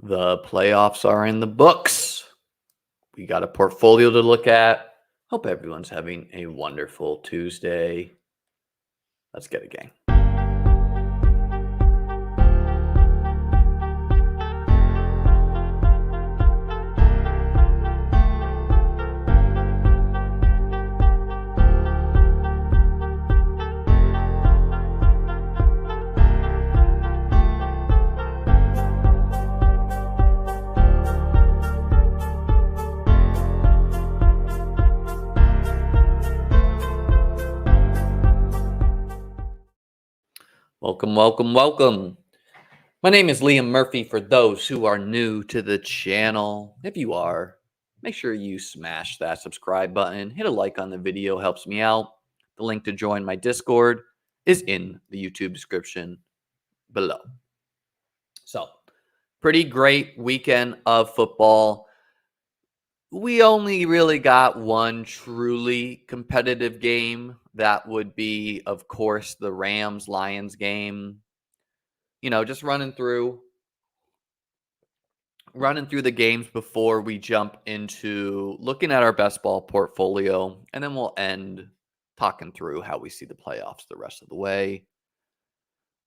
The playoffs are in the books. We got a portfolio to look at. Hope everyone's having a wonderful Tuesday. Let's get it, gang. Welcome. My name is Liam Murphy for those who are new to the channel. If you are, make sure you smash that subscribe button. Hit a like on the video, helps me out. The link to join my Discord is in the YouTube description below. So, pretty great weekend of football. We only really got one truly competitive game. That would be, of course, the Rams-Lions game. Just running through the games before we jump into looking at our best ball portfolio, and then we'll end talking through how we see the playoffs the rest of the way.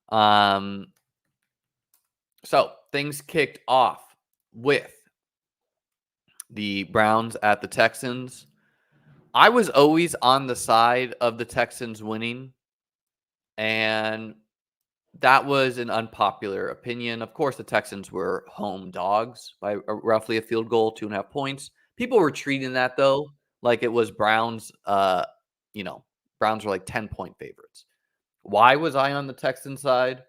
So things kicked off with the Browns at the Texans. I was always on the side of the Texans winning, and that was an unpopular opinion. Of course, the Texans were home dogs by roughly a field goal, 2.5 points. People were treating that, though, like it was Browns. Browns were like 10-point favorites. Why was I on the Texans side?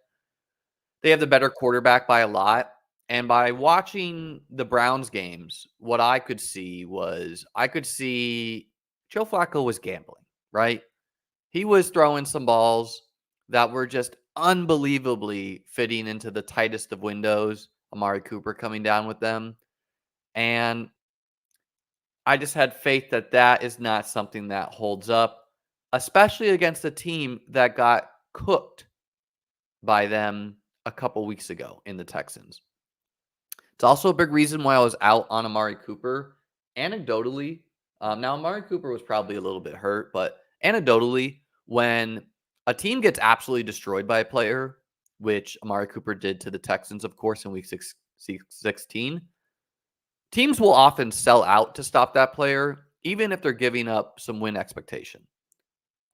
They have the better quarterback by a lot. And by watching the Browns games, what I could see Joe Flacco was gambling, right? He was throwing some balls that were just unbelievably fitting into the tightest of windows. Amari Cooper coming down with them. And I just had faith that that is not something that holds up, especially against a team that got cooked by them a couple weeks ago in the Texans. It's also a big reason why I was out on Amari Cooper. Anecdotally, now Amari Cooper was probably a little bit hurt, but anecdotally, when a team gets absolutely destroyed by a player, which Amari Cooper did to the Texans, of course, in week 16, teams will often sell out to stop that player, even if they're giving up some win expectation.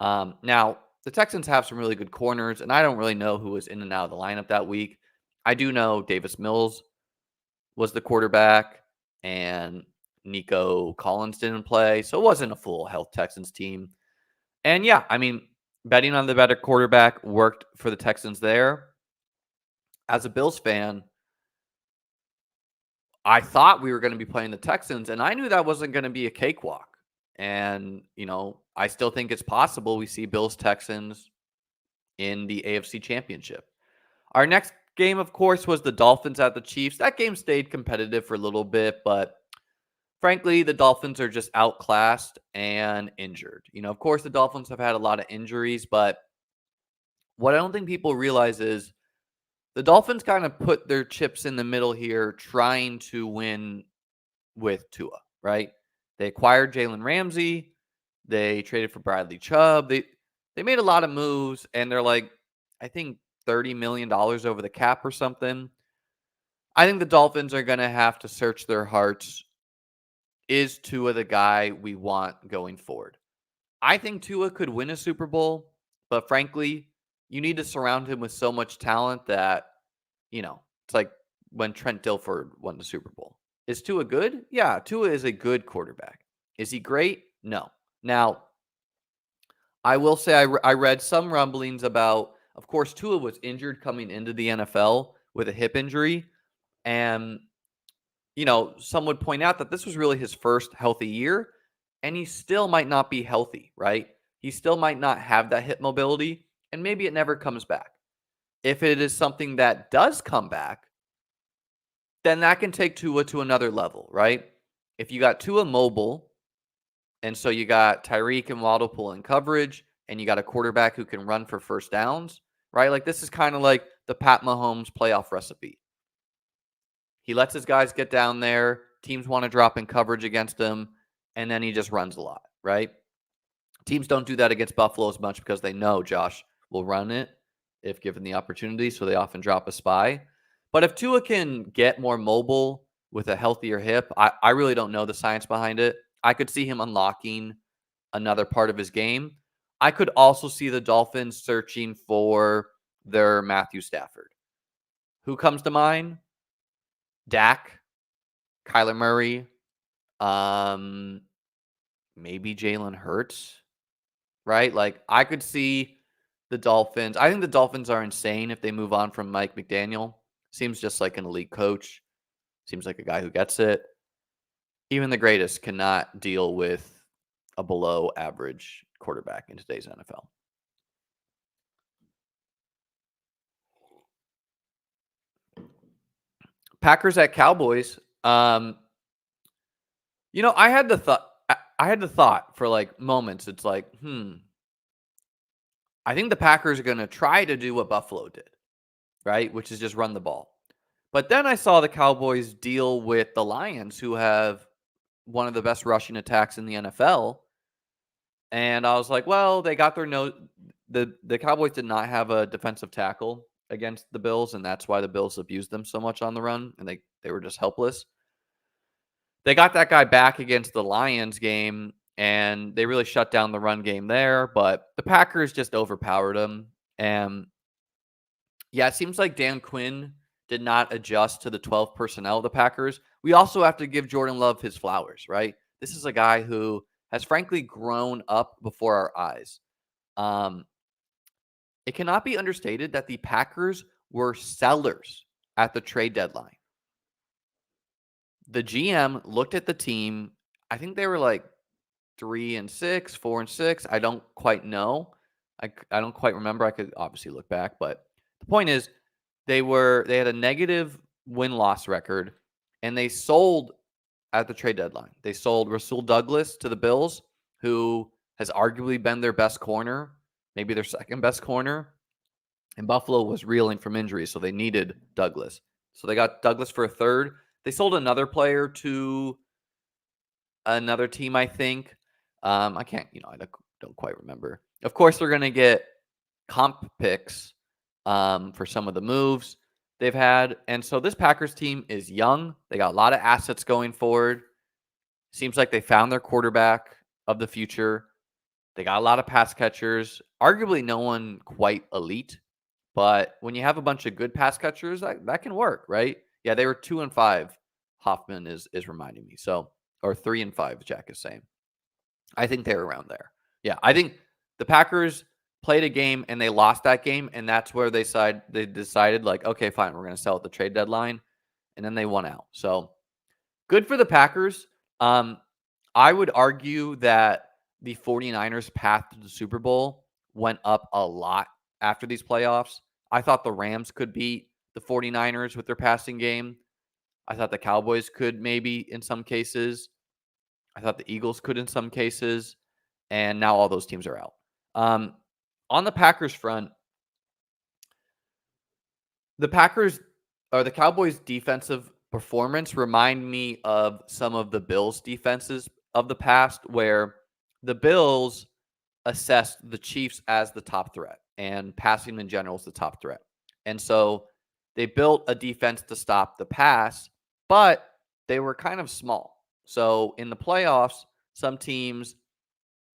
Now, the Texans have some really good corners, and I don't really know who was in and out of the lineup that week. I do know Davis Mills was the quarterback, and Nico Collins didn't play, so it wasn't a full health Texans team. And yeah, betting on the better quarterback worked for the Texans there. As a Bills fan, I thought we were going to be playing the Texans, and I knew that wasn't going to be a cakewalk. And, I still think it's possible we see Bills-Texans in the AFC Championship. Our next game, of course, was the Dolphins at the Chiefs. That game stayed competitive for a little bit, but frankly, the Dolphins are just outclassed and injured. Of course, the Dolphins have had a lot of injuries, but what I don't think people realize is the Dolphins kind of put their chips in the middle here trying to win with Tua, right? They acquired Jalen Ramsey. They traded for Bradley Chubb. They made a lot of moves, and they're like, I think, $30 million over the cap or something. I think the Dolphins are going to have to search their hearts. Is Tua the guy we want going forward? I think Tua could win a Super Bowl, but frankly, you need to surround him with so much talent that, it's like when Trent Dilfer won the Super Bowl. Is Tua good? Yeah, Tua is a good quarterback. Is he great? No. Now, I will say I read some rumblings about, of course, Tua was injured coming into the NFL with a hip injury. And, some would point out that this was really his first healthy year, and he still might not be healthy, right? He still might not have that hip mobility, and maybe it never comes back. If it is something that does come back, then that can take Tua to another level, right? If you got Tua mobile, and so you got Tyreek and Waddle pulling coverage, and you got a quarterback who can run for first downs, right? Like this is kind of like the Pat Mahomes playoff recipe. He lets his guys get down there. Teams want to drop in coverage against him, and then he just runs a lot, right? Teams don't do that against Buffalo as much because they know Josh will run it if given the opportunity, so they often drop a spy. But if Tua can get more mobile with a healthier hip, I really don't know the science behind it. I could see him unlocking another part of his game. I could also see the Dolphins searching for their Matthew Stafford. Who comes to mind? Dak, Kyler Murray, um, maybe Jalen Hurts, right? Like I could see the Dolphins. I think the Dolphins are insane if they move on from Mike McDaniel. Seems just like an elite coach. Seems like a guy who gets it. Even the greatest cannot deal with a below average quarterback in today's NFL. Packers at Cowboys. I had the thought. I had the thought for like moments. It's like, I think the Packers are going to try to do what Buffalo did, right? Which is just run the ball. But then I saw the Cowboys deal with the Lions, who have one of the best rushing attacks in the NFL. And I was like, well, they got their nose. The Cowboys did not have a defensive tackle against the Bills, and that's why the Bills abused them so much on the run, and they were just helpless. They got that guy back against the Lions game, and they really shut down the run game there, but the Packers just overpowered them. And yeah, it seems like Dan Quinn did not adjust to the 12 personnel of the Packers. We also have to give Jordan Love his flowers, right? This is a guy who has frankly grown up before our eyes. It cannot be understated that the Packers were sellers at the trade deadline. The GM looked at the team. I think they were like 3-6, 4-6. I don't quite know. I don't quite remember. I could obviously look back, but the point is they had a negative win-loss record, and they sold at the trade deadline. They sold Rasul Douglas to the Bills, who has arguably been their best corner, maybe their second best corner. And Buffalo was reeling from injuries, so they needed Douglas. So they got Douglas for a third. They sold another player to another team, I think. I can't, I don't quite remember. Of course, they're going to get comp picks for some of the moves they've had. And so this Packers team is young. They got a lot of assets going forward. Seems like they found their quarterback of the future. They got a lot of pass catchers. Arguably, no one quite elite. But when you have a bunch of good pass catchers, that can work, right? Yeah, they were 2-5. Hoffman is reminding me. So, or 3-5, Jack is saying. I think they're around there. Yeah, I think the Packers played a game and they lost that game, and that's where they decided like, okay, fine, we're going to sell at the trade deadline, and then they won out. So good for the Packers. I would argue that the 49ers' path to the Super Bowl went up a lot after these playoffs. I thought the Rams could beat the 49ers with their passing game. I thought the Cowboys could maybe in some cases. I thought the Eagles could in some cases. And now all those teams are out. On the Packers front, the Cowboys' defensive performance remind me of some of the Bills' defenses of the past, where the Bills assessed the Chiefs as the top threat and passing in general is the top threat. And so they built a defense to stop the pass, but they were kind of small. So in the playoffs, some teams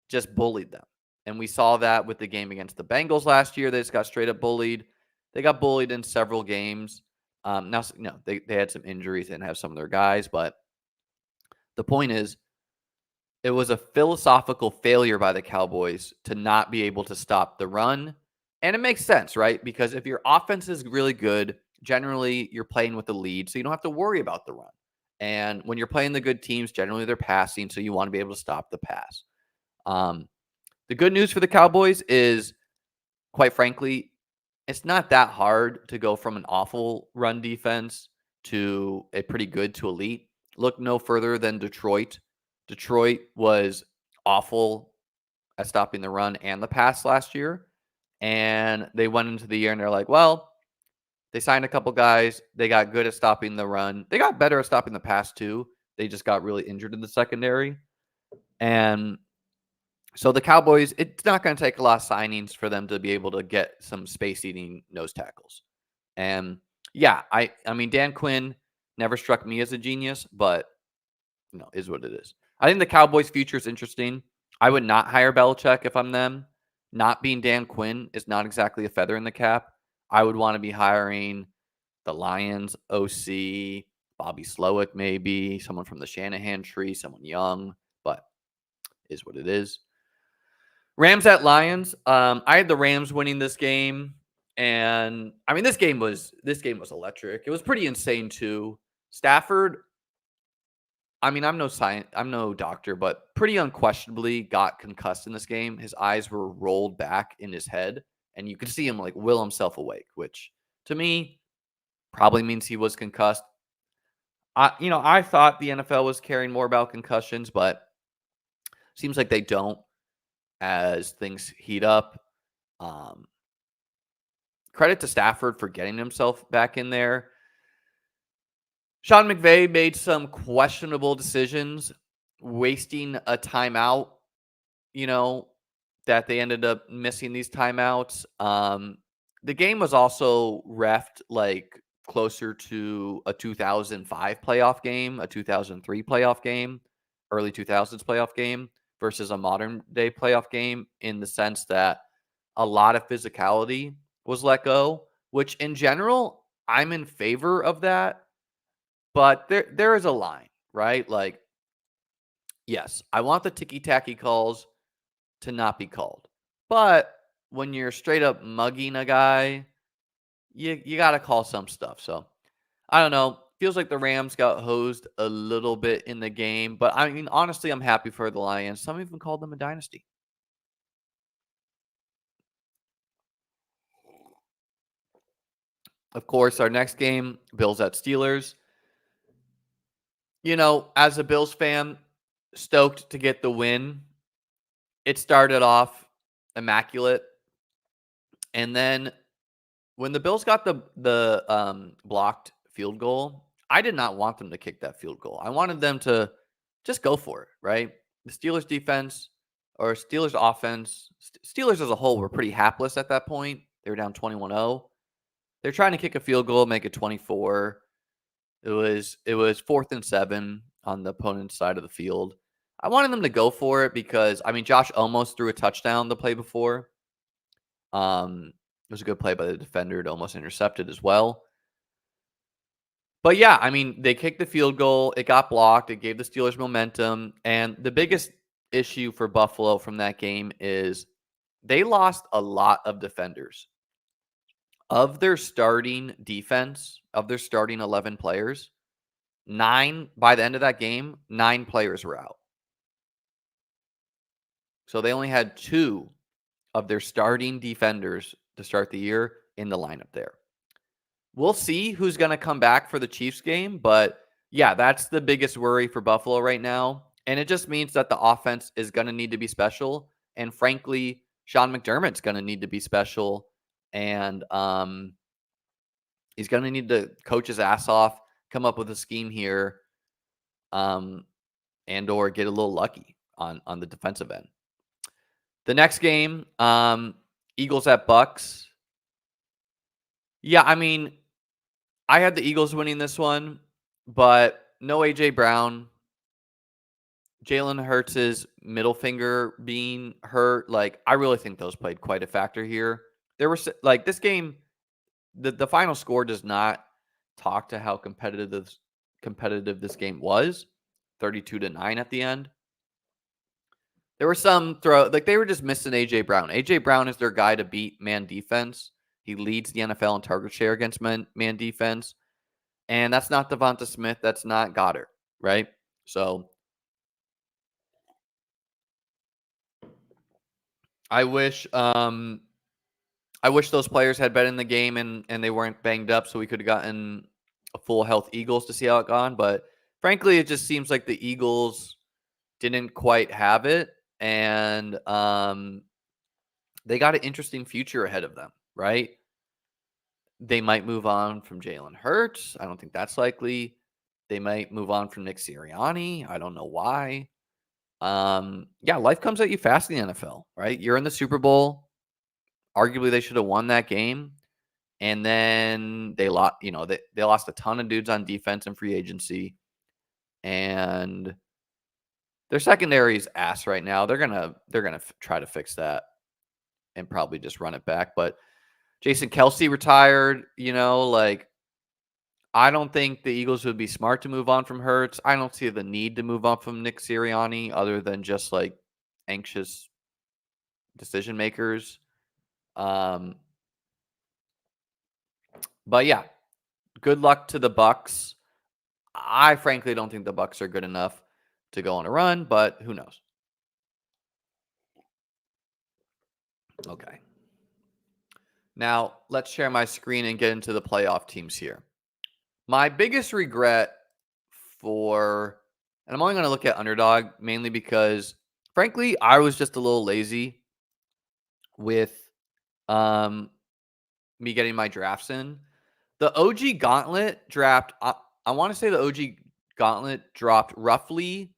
just bullied them. And we saw that with the game against the Bengals last year. They just got straight up bullied. They got bullied in several games. They had some injuries and have some of their guys, but the point is, it was a philosophical failure by the Cowboys to not be able to stop the run. And it makes sense, right? Because if your offense is really good, generally you're playing with the lead, so you don't have to worry about the run. And when you're playing the good teams, generally they're passing, so you want to be able to stop the pass. The good news for the Cowboys is, quite frankly, it's not that hard to go from an awful run defense to a pretty good to elite. Look no further than Detroit. Detroit was awful at stopping the run and the pass last year. And they went into the year and they're like, well, They signed a couple guys. They got good at stopping the run. They got better at stopping the pass too. They just got really injured in the secondary. And so the Cowboys, it's not going to take a lot of signings for them to be able to get some space-eating nose tackles. And yeah, I mean Dan Quinn never struck me as a genius, but is what it is. I think the Cowboys' future is interesting. I would not hire Belichick if I'm them. Not being Dan Quinn is not exactly a feather in the cap. I would want to be hiring the Lions OC, Bobby Slowick, maybe someone from the Shanahan tree, someone young, but is what it is. Rams at Lions. I had the Rams winning this game, and I mean this game was electric. It was pretty insane too. Stafford. I mean, I'm no doctor, but pretty unquestionably got concussed in this game. His eyes were rolled back in his head, and you could see him like will himself awake, which to me probably means he was concussed. I thought the NFL was caring more about concussions, but seems like they don't as things heat up. Um, Credit to Stafford for getting himself back in there. Sean McVay made some questionable decisions, wasting a timeout, you know, that they ended up missing these timeouts. The game was also refed like closer to a 2005 playoff game, a 2003 playoff game, early 2000s playoff game versus a modern day playoff game in the sense that a lot of physicality was let go, which in general, I'm in favor of that. But there is a line, right? Like, yes, I want the ticky tacky calls to not be called. But when you're straight up mugging a guy, you got to call some stuff. So I don't know. Feels like the Rams got hosed a little bit in the game. But I mean, honestly, I'm happy for the Lions. Some even called them a dynasty. Of course, our next game, Bills at Steelers. As a Bills fan, stoked to get the win. It started off immaculate. And then when the Bills got the blocked field goal, I did not want them to kick that field goal. I wanted them to just go for it, right? The Steelers defense or Steelers offense, Steelers as a whole were pretty hapless at that point. They were down 21-0. They're trying to kick a field goal, make it 24. It was 4th and 7 on the opponent's side of the field. I wanted them to go for it because I mean Josh almost threw a touchdown the play before. It was a good play by the defender to almost intercepted as well. But yeah, I mean, they kicked the field goal. It got blocked. It gave the Steelers momentum. And the biggest issue for Buffalo from that game is they lost a lot of defenders. Of their starting defense, of their starting 11 players, by the end of that game, 9 players were out. So they only had 2 of their starting defenders to start the year in the lineup there. We'll see who's going to come back for the Chiefs game, but yeah, that's the biggest worry for Buffalo right now. And it just means that the offense is going to need to be special. And frankly, Sean McDermott's going to need to be special. And he's going to need to coach his ass off, come up with a scheme here, and or get a little lucky on the defensive end. The next game, Eagles at Bucks. Yeah, I mean, I had the Eagles winning this one, but no A.J. Brown. Jalen Hurts' middle finger being hurt. Like, I really think those played quite a factor here. There was, like, this game, the final score does not talk to how competitive this game was. 32-9 at the end. There were some they were just missing A.J. Brown. A.J. Brown is their guy to beat man defense. He leads the NFL in target share against man defense. And that's not Devonta Smith. That's not Goddard, right? So I wish those players had been in the game and they weren't banged up so we could have gotten a full health Eagles to see how it gone. But frankly, it just seems like the Eagles didn't quite have it. And they got an interesting future ahead of them, right? They might move on from Jalen Hurts. I don't think that's likely. They might move on from Nick Sirianni. I don't know why. Yeah, life comes at you fast in the NFL, right? You're in the Super Bowl. Arguably, they should have won that game. And then they lost, they lost a ton of dudes on defense and free agency. And their secondary is ass right now. They're gonna try to fix that and probably just run it back. But Jason Kelsey retired. I don't think the Eagles would be smart to move on from Hurts. I don't see the need to move on from Nick Sirianni other than just like anxious decision makers. But yeah, good luck to the Bucks. I frankly don't think the Bucks are good enough to go on a run, but who knows? Okay. Now, let's share my screen and get into the playoff teams here. My biggest regret and I'm only going to look at Underdog mainly because, frankly, I was just a little lazy with me getting my drafts in. The OG Gauntlet draft, I want to say the OG Gauntlet dropped roughly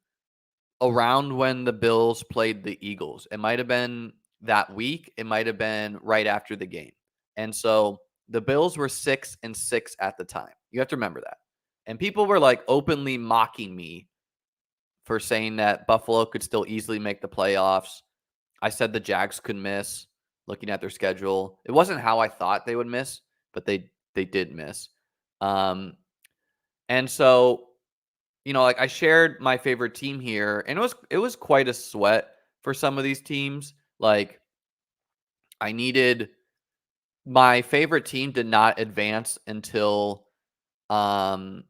around when the Bills played the Eagles. It might have been that week. It might have been right after the game. And so the Bills were 6-6 at the time. You have to remember that. And people were like openly mocking me for saying that Buffalo could still easily make the playoffs. I said the Jags could miss looking at their schedule. It wasn't how I thought they would miss, but they did miss. And so, like I shared my favorite team here, and it was quite a sweat for some of these teams. Like I needed my favorite team did not advance until the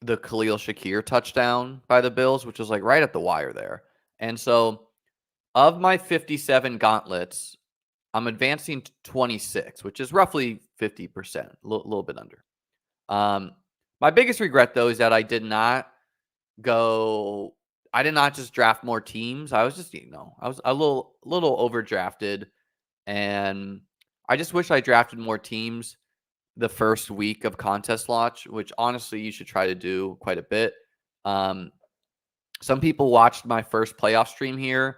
Khalil Shakir touchdown by the Bills, which was like right at the wire there. And so of my 57 gauntlets, I'm advancing to 26, which is roughly 50%, a little bit under. My biggest regret, though, is that I did not just draft more teams. I was just, I was a little overdrafted, and I just wish I drafted more teams the first week of contest launch, which honestly you should try to do quite a bit. Some people watched my first playoff stream here,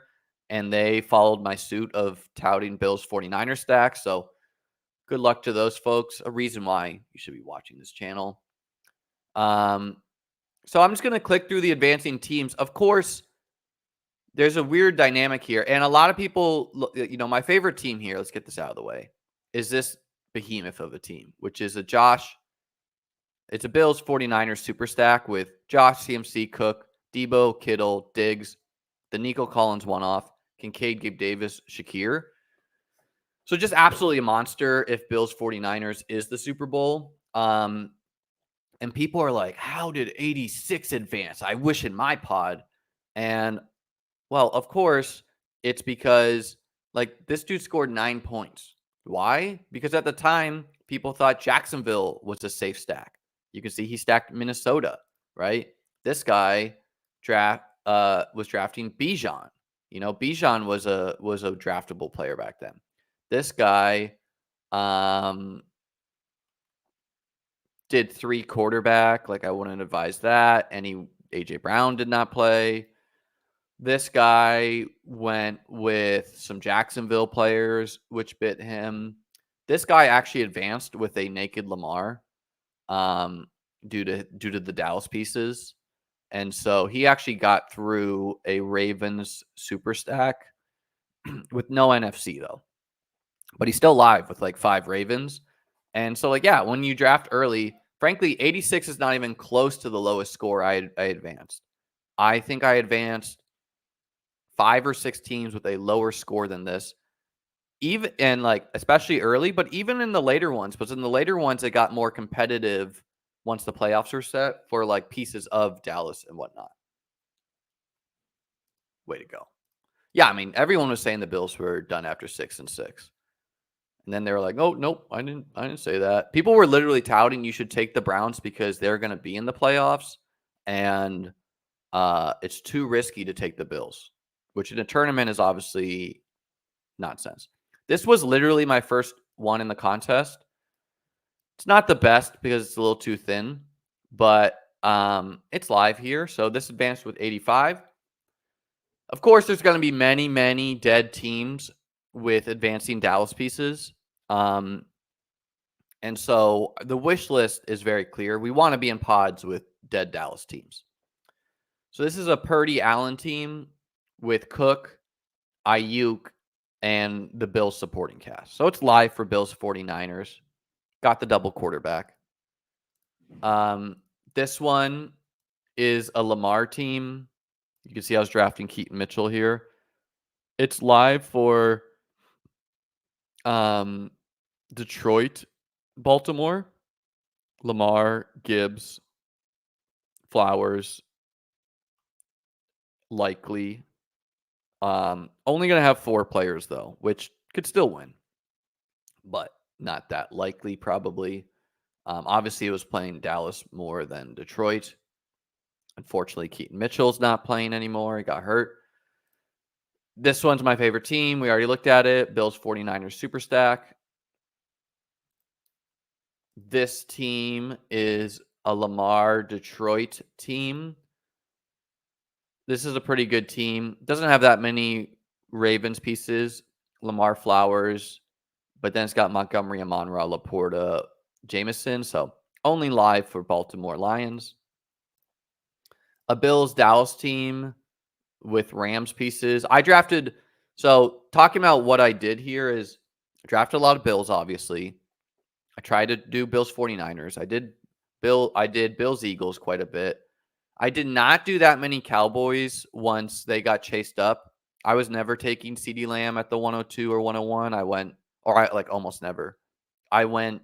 and they followed my suit of touting Bills 49er stacks. So good luck to those folks. A reason why you should be watching this channel. So I'm just going to click through the advancing teams. Of course, there's a weird dynamic here. And a lot of people, my favorite team here, let's get this out of the way, is this behemoth of a team, which is it's a Bills 49ers super stack with Josh, CMC, Cook, Debo, Kittle, Diggs, the Nico Collins one-off, Kincaid, Gabe Davis, Shakir. So just absolutely a monster if Bills 49ers is the Super Bowl. And people are like, how did 86 advance? I wish in my pod. And, well, of course, it's because, this dude scored 9 points. Why? Because at the time, people thought Jacksonville was a safe stack. You can see he stacked Minnesota, right? This guy was drafting Bijan. Bijan was a draftable player back then. This guy did 3 quarterback. I wouldn't advise that. AJ Brown did not play. This guy went with some Jacksonville players, which bit him. This guy actually advanced with a naked Lamar due to the Dallas pieces. And so he actually got through a Ravens super stack with no NFC, though. But he's still live with 5 Ravens. And so, when you draft early, frankly, 86 is not even close to the lowest score I advanced. I think I advanced 5 or 6 teams with a lower score than this. Especially early, but even in the later ones, because in the later ones, it got more competitive once the playoffs were set for pieces of Dallas and whatnot. Way to go. Yeah, I mean, everyone was saying the Bills were done after 6-6. And then they were like, "Oh, nope, I didn't say that." People were literally touting you should take the Browns because they're going to be in the playoffs, and it's too risky to take the Bills, which in a tournament is obviously nonsense. This was literally my first one in the contest. It's not the best because it's a little too thin, but it's live here. So this advanced with 85. Of course, there's going to be many, many dead teams with advancing Dallas pieces. Um, and so the wish list is very clear. We want to be in pods with dead Dallas teams. So this is a Purdy Allen team with Cook, Ayuk, and the Bills supporting cast. So it's live for Bills 49ers. Got the double quarterback. This one is a Lamar team. You can see I was drafting Keaton Mitchell here. It's live for Detroit, Baltimore, Lamar, Gibbs, Flowers, likely. Only going to have 4 players, though, which could still win, but not that likely, probably. Obviously, it was playing Dallas more than Detroit. Unfortunately, Keaton Mitchell's not playing anymore. He got hurt. This one's my favorite team. We already looked at it. Bills 49ers super stack. This team is a Lamar Detroit team. This is a pretty good team. Doesn't have that many Ravens pieces. Lamar Flowers, but then it's got Montgomery, Amon-Ra, Laporta, Jameson. So only live for Baltimore Lions. A Bills Dallas team with Rams pieces. I drafted. So talking about what I did here is I drafted a lot of Bills, obviously. I tried to do Bills 49ers. I did Bills Eagles quite a bit. I did not do that many Cowboys once they got chased up. I was never taking CeeDee Lamb at the 102 or 101. Almost never. I went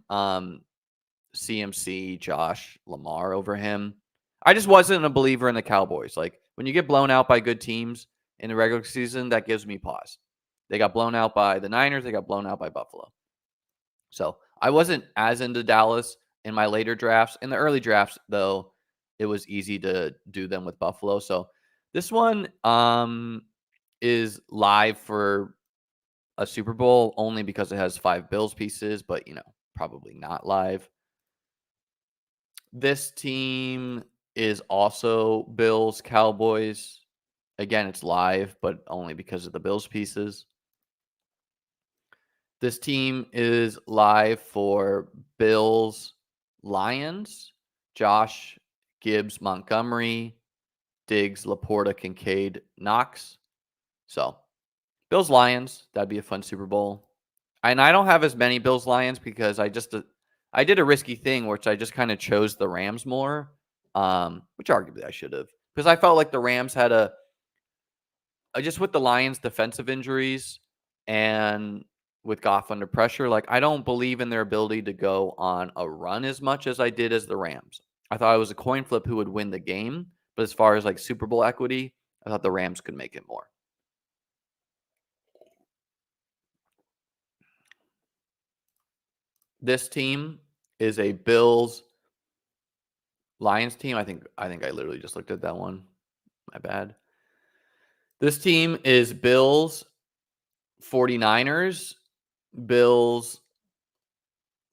CMC, Josh, Lamar over him. I just wasn't a believer in the Cowboys. Like when you get blown out by good teams in the regular season, that gives me pause. They got blown out by the Niners. They got blown out by Buffalo. So I wasn't as into Dallas in my later drafts. In the early drafts, though, it was easy to do them with Buffalo. So this one is live for a Super Bowl only because it has 5 Bills pieces, but probably not live. This team is also Bills Cowboys. Again, it's live, but only because of the Bills pieces. This team is live for Bills Lions, Josh, Gibbs, Montgomery, Diggs, Laporta, Kincaid, Knox. So Bills Lions, that'd be a fun Super Bowl. And I don't have as many Bills Lions because I did a risky thing, which I just kind of chose the Rams more, which arguably I should have, because I felt like the Rams had just with the Lions' defensive injuries and with Goff under pressure, like I don't believe in their ability to go on a run as much as I did as the Rams. I thought it was a coin flip who would win the game, but as far as like Super Bowl equity, I thought the Rams could make it more. This team is a Bills Lions team. I think I literally just looked at that one. My bad. This team is Bills 49ers, Bills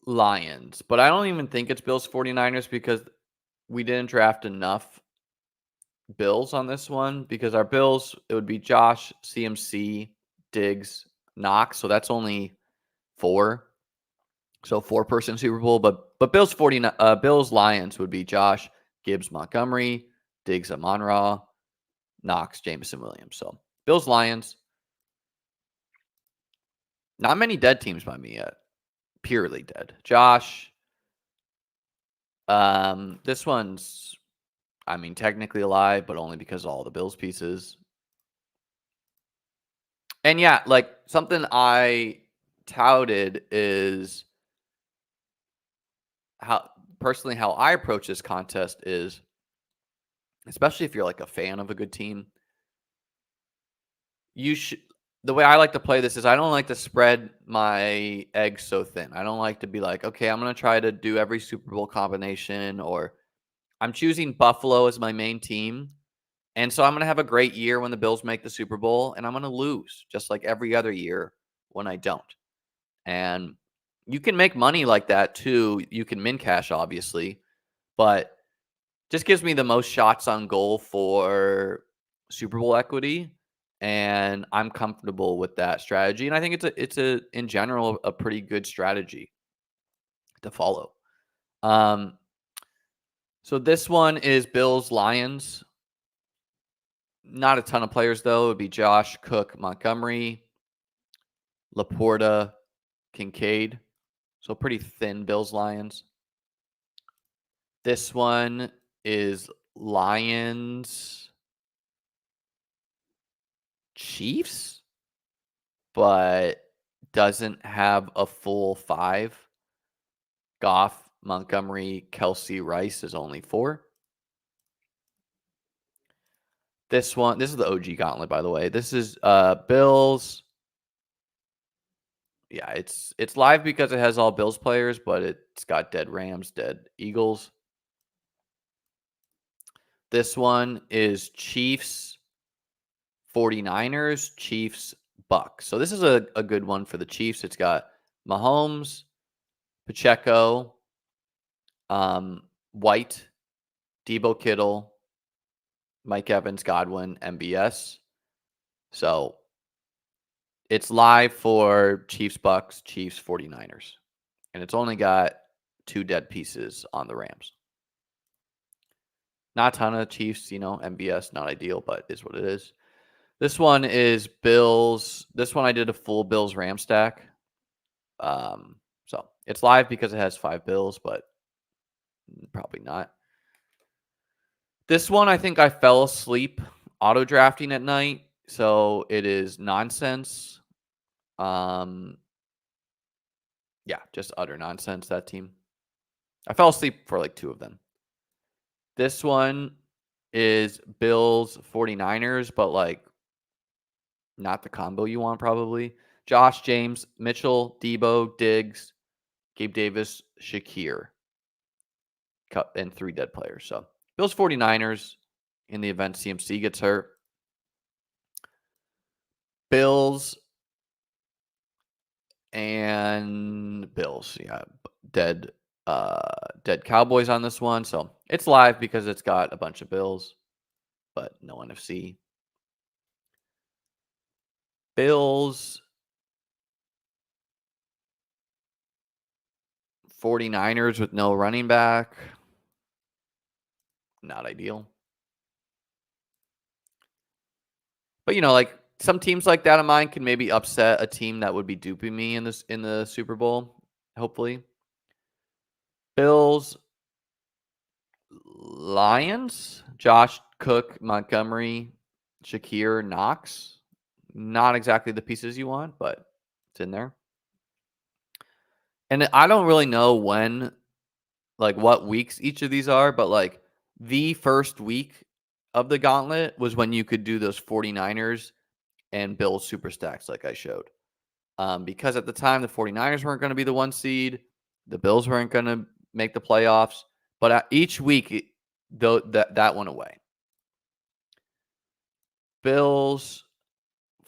Lions. But I don't even think it's Bills 49ers because we didn't draft enough Bills on this one, because our Bills, it would be Josh, CMC, Diggs, Knox. So that's only 4. So 4-person Super Bowl, but Bills Lions would be Josh, Gibbs, Montgomery, Diggs, Amon-Ra, Knox, Jameson, Williams. So Bills Lions. Not many dead teams by me yet. Purely dead. Josh. This one's, technically alive, but only because of all the Bills pieces. And yeah, like something I touted is how I approach this contest is, especially if you're like a fan of a good team, the way I like to play this is I don't like to spread my eggs so thin. I don't like to be like, okay, I'm going to try to do every Super Bowl combination, or I'm choosing Buffalo as my main team. And so I'm going to have a great year when the Bills make the Super Bowl, and I'm going to lose just like every other year when I don't. And You can make money like that too. You can min cash, obviously, but just gives me the most shots on goal for Super Bowl equity, and I'm comfortable with that strategy. And I think it's a in general a pretty good strategy to follow. Um, so this one is Bills Lions. Not a ton of players though. It would be Josh, Cook, Montgomery, Laporta, Kincaid. So pretty thin Bills Lions. This one is Lions Chiefs, but doesn't have a full 5. Goff, Montgomery, Kelsey, Rice is only 4. This is the OG gauntlet, by the way. This is Bills. Yeah, it's live because it has all Bills players, but it's got dead Rams, dead Eagles. This one is Chiefs, 49ers, Chiefs, Bucks. So this is a good one for the Chiefs. It's got Mahomes, Pacheco, White, Debo Kittle, Mike Evans, Godwin, MBS. So it's live for Chiefs, Bucks, Chiefs, 49ers. And it's only got 2 dead pieces on the Rams. Not a ton of Chiefs, MBS, not ideal, but is what it is. This one is Bills. This one I did a full Bills Ram stack. So it's live because it has 5 Bills, but probably not. This one, I think I fell asleep auto drafting at night, so it is nonsense. Yeah, just utter nonsense, that team. I fell asleep for like 2 of them. This one is Bills 49ers, but like not the combo you want probably. Josh, James, Mitchell, Debo, Diggs, Gabe Davis, Shakir, and 3 dead players. So Bills 49ers in the event CMC gets hurt. Bills and Bills. Yeah, dead Cowboys on this one. So it's live because it's got a bunch of Bills, but no NFC. Bills 49ers with no running back. Not ideal. But like some teams like that of mine can maybe upset a team that would be duping me in the Super Bowl, hopefully. Bills, Lions, Josh, Cook, Montgomery, Shakir, Knox. Not exactly the pieces you want, but it's in there. And I don't really know when, like what weeks each of these are, but like the first week of the gauntlet was when you could do those 49ers and Bills super stacks like I showed. Because at the time, the 49ers weren't going to be the 1 seed. The Bills weren't going to make the playoffs. But each week, that went away. Bills,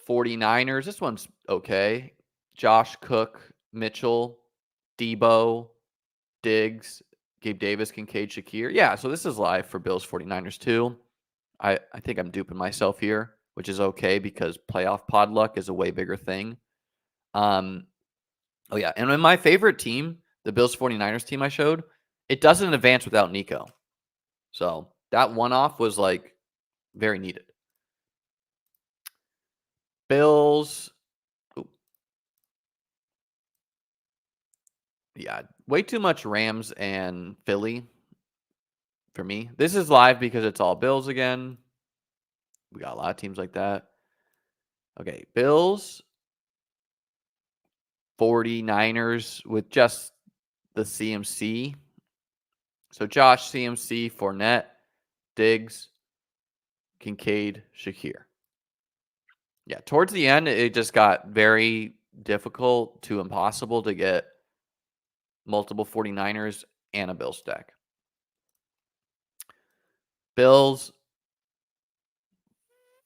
49ers. This one's okay. Josh, Cook, Mitchell, Debo, Diggs, Gabe Davis, Kincaid, Shakir. Yeah, so this is live for Bills 49ers too. I think I'm duping myself here, which is okay because playoff pod luck is a way bigger thing. Oh, yeah. And in my favorite team, the Bills 49ers team I showed, it doesn't advance without Nico. So that one-off was like very needed. Bills. Ooh. Yeah, way too much Rams and Philly for me. This is live because it's all Bills again. We got a lot of teams like that. Okay, Bills, 49ers with just the CMC. So Josh, CMC, Fournette, Diggs, Kincaid, Shakir. Yeah, towards the end, it just got very difficult to impossible to get multiple 49ers and a Bill stack. Bills,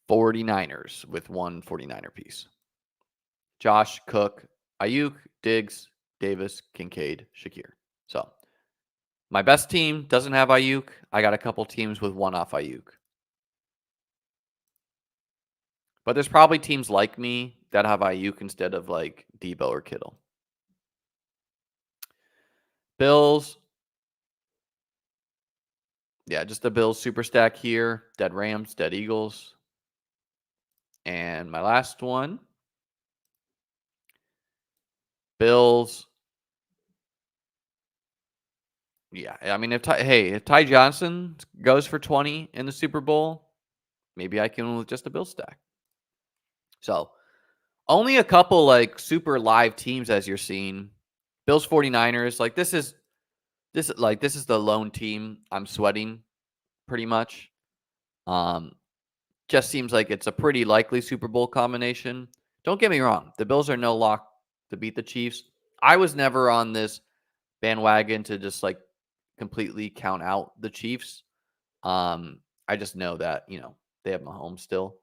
49ers with one 49er piece. Josh, Cook, Ayuk, Diggs, Davis, Kincaid, Shakir. So my best team doesn't have Ayuk. I got a couple teams with one off Ayuk. But there's probably teams like me that have Ayuk instead of like Debo or Kittle. Bills. Yeah, just the Bills super stack here. Dead Rams, dead Eagles. And my last one. Bills. Yeah, I mean, if Ty Johnson goes for 20 in the Super Bowl, maybe I can win with just a Bill stack. So only a couple like super live teams as you're seeing. Bills 49ers, like this is the lone team I'm sweating pretty much. Just seems like it's a pretty likely Super Bowl combination. Don't get me wrong, the Bills are no lock to beat the Chiefs. I was never on this bandwagon to just like completely count out the Chiefs. I just know that, they have Mahomes still.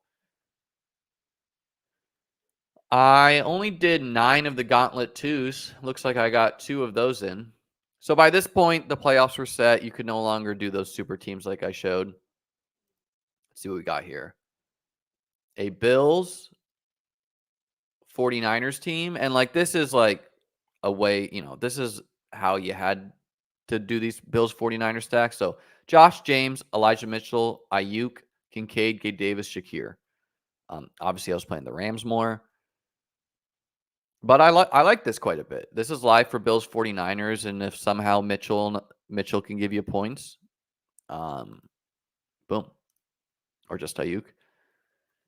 I only did 9 of the Gauntlet 2s. Looks like I got 2 of those in. So by this point, the playoffs were set. You could no longer do those super teams like I showed. Let's see what we got here. A Bills 49ers team. And like this is like a way, this is how you had to do these Bills 49ers stacks. So Josh James, Elijah Mitchell, Ayuk, Kincaid, Gabe Davis, Shakir. Obviously, I was playing the Rams more. But I like this quite a bit. This is live for Bills 49ers, and if somehow Mitchell can give you points, boom. Or just Ayuk.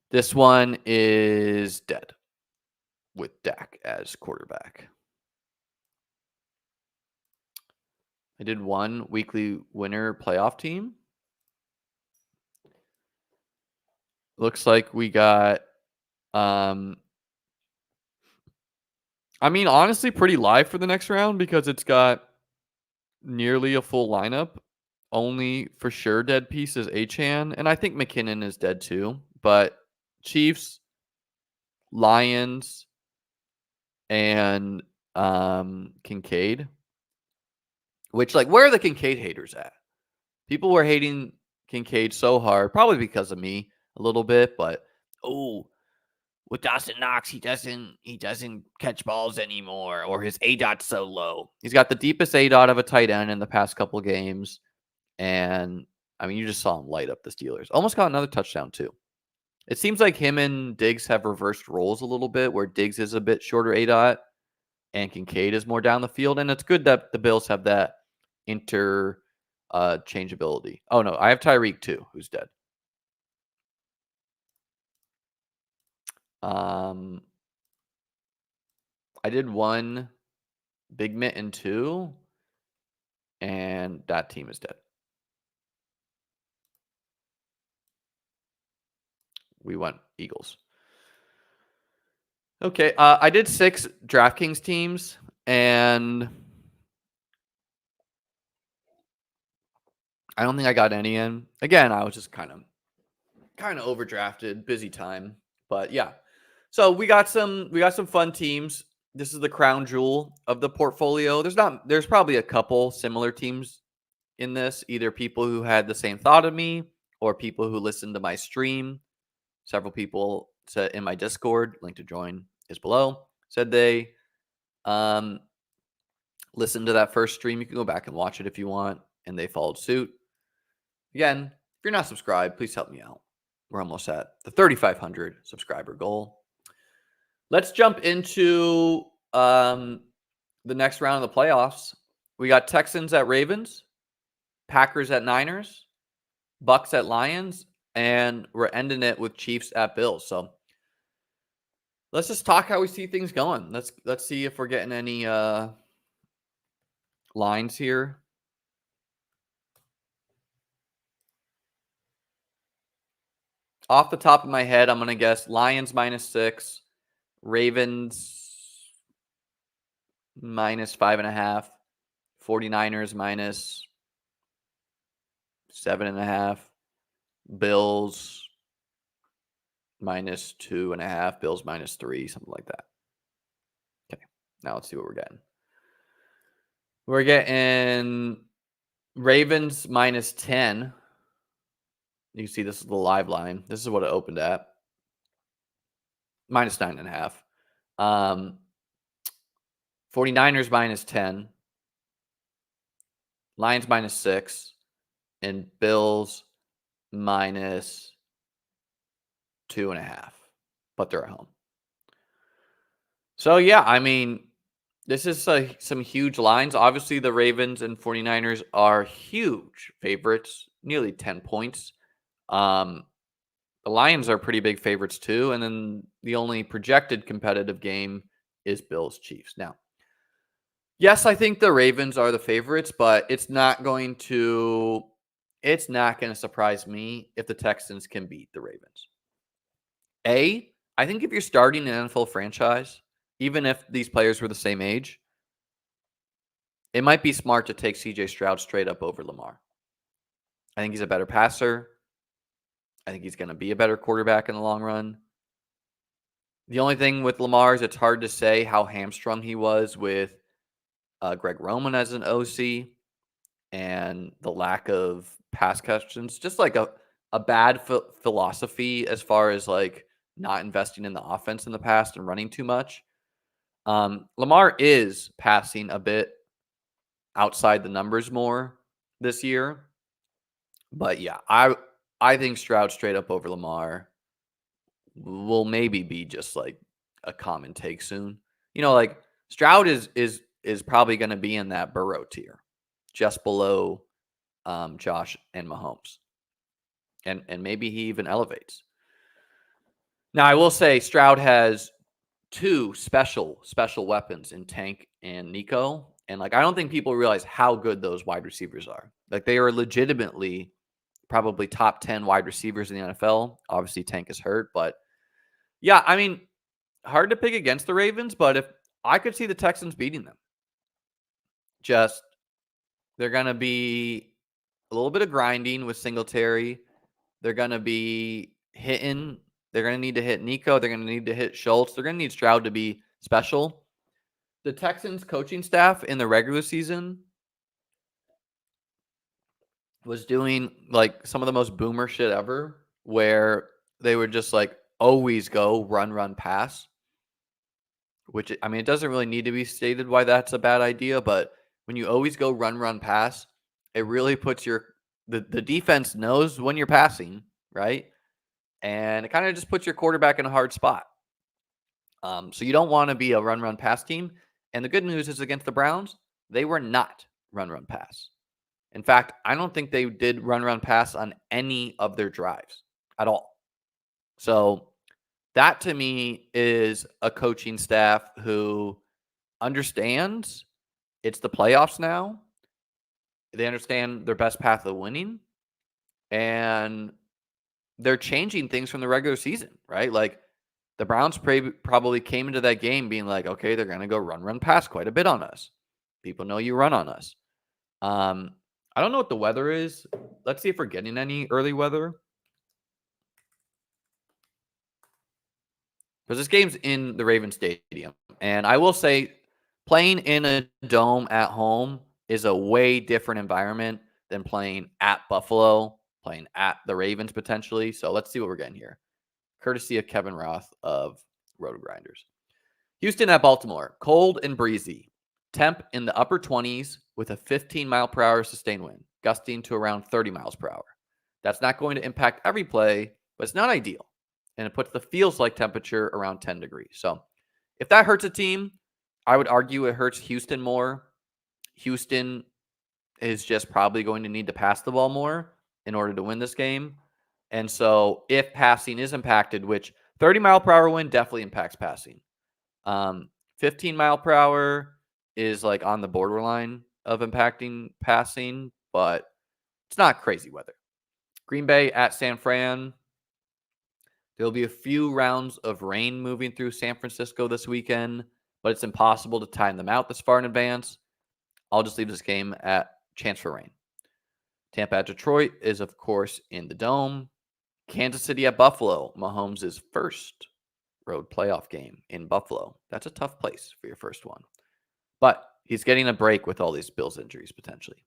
This one is dead with Dak as quarterback. I did one weekly winner playoff team. Looks like we got I mean, honestly, pretty live for the next round because it's got nearly a full lineup. Only for sure dead piece is Achane, and I think McKinnon is dead too. But Chiefs, Lions, and Kincaid. Which, like, where are the Kincaid haters at? People were hating Kincaid so hard, probably because of me a little bit. But with Dawson Knox, he doesn't catch balls anymore, or his ADOT's so low. He's got the deepest ADOT of a tight end in the past couple games, and I mean, you just saw him light up the Steelers. Almost got another touchdown too. It seems like him and Diggs have reversed roles a little bit, where Diggs is a bit shorter ADOT and Kincaid is more down the field, and it's good that the Bills have that changeability. Oh no, I have Tyreek too, who's dead. I did one Big Mitt and 2, and that team is dead. We went Eagles. Okay, I did 6 DraftKings teams, and I don't think I got any in. Again, I was just kind of overdrafted, busy time, but yeah. So we got some fun teams. This is the crown jewel of the portfolio. There's probably a couple similar teams in this, either people who had the same thought of me or people who listened to my stream. Several people said in my Discord, link to join is below, said they listened to that first stream. You can go back and watch it if you want, and they followed suit. Again, if you're not subscribed, please help me out. We're almost at the 3,500 subscriber goal. Let's jump into the next round of the playoffs. We got Texans at Ravens, Packers at Niners, Bucks at Lions, and we're ending it with Chiefs at Bills. So let's just talk how we see things going. Let's see if we're getting any lines here. Off the top of my head, I'm going to guess Lions -6, Ravens -5.5, 49ers -7.5, Bills -2.5, Bills -3, something like that. Okay, now let's see what we're getting. We're getting Ravens -10. You can see this is the live line. This is what it opened at. -9.5. 49ers -10. Lions -6. And Bills -2.5. But they're at home. So, yeah, I mean, this is some huge lines. Obviously, the Ravens and 49ers are huge favorites, nearly 10 points. The Lions are pretty big favorites too. And then the only projected competitive game is Bills Chiefs. Now, yes, I think the Ravens are the favorites, but it's not going to surprise me if the Texans can beat the Ravens. I think if you're starting an NFL franchise, even if these players were the same age, it might be smart to take CJ Stroud straight up over Lamar. I think he's a better passer. I think he's going to be a better quarterback in the long run. The only thing with Lamar is it's hard to say how hamstrung he was with Greg Roman as an OC and the lack of pass catchings. Just like a bad philosophy as far as like not investing in the offense in the past and running too much. Lamar is passing a bit outside the numbers more this year. But yeah, I think Stroud straight up over Lamar will maybe be just like a common take soon. Like Stroud is probably going to be in that Burrow tier, just below Josh and Mahomes. And maybe he even elevates. Now, I will say Stroud has two special weapons in Tank and Nico. And like I don't think people realize how good those wide receivers are. Like they are legitimately probably top 10 wide receivers in the NFL. Obviously, Tank is hurt, but yeah, I mean, hard to pick against the Ravens, but if I could see the Texans beating them, just they're going to be a little bit of grinding with Singletary. They're going to be hitting. They're going to need to hit Nico. They're going to need to hit Schultz. They're going to need Stroud to be special. The Texans coaching staff in the regular season was doing like some of the most boomer shit ever, where they would just like always go run, pass. Which, I mean, it doesn't really need to be stated why that's a bad idea, but when you always go run, pass, it really puts the defense knows when you're passing, right? And it kind of just puts your quarterback in a hard spot. So you don't want to be a run, pass team. And the good news is against the Browns, they were not run, pass. In fact, I don't think they did run, pass on any of their drives at all. So that to me is a coaching staff who understands it's the playoffs now. They understand their best path of winning. And they're changing things from the regular season, right? Like the Browns probably came into that game being like, okay, they're going to go run, pass quite a bit on us. People know you run on us. I don't know what the weather is. Let's see if we're getting any early weather. Because this game's in the Ravens Stadium. And I will say, playing in a dome at home is a way different environment than playing at Buffalo, playing at the Ravens potentially. So let's see what we're getting here. Courtesy of Kevin Roth of Roto Grinders. Houston at Baltimore. Cold and breezy. Temp in the upper 20s with a 15-mile-per-hour sustained wind, gusting to around 30 miles per hour. That's not going to impact every play, but it's not ideal. And it puts the feels like temperature around 10 degrees. So if that hurts a team, I would argue it hurts Houston more. Houston is just probably going to need to pass the ball more in order to win this game. And so if passing is impacted, which 30-mile-per-hour wind definitely impacts passing. 15-mile-per-hour is like on the borderline of impacting passing, but it's not crazy weather. Green Bay at San Fran. There'll be a few rounds of rain moving through San Francisco this weekend, but it's impossible to time them out this far in advance. I'll just leave this game at chance for rain. Tampa at Detroit is, of course, in the Dome. Kansas City at Buffalo. Mahomes' first road playoff game in Buffalo. That's a tough place for your first one. But He's getting a break with all these Bills injuries potentially.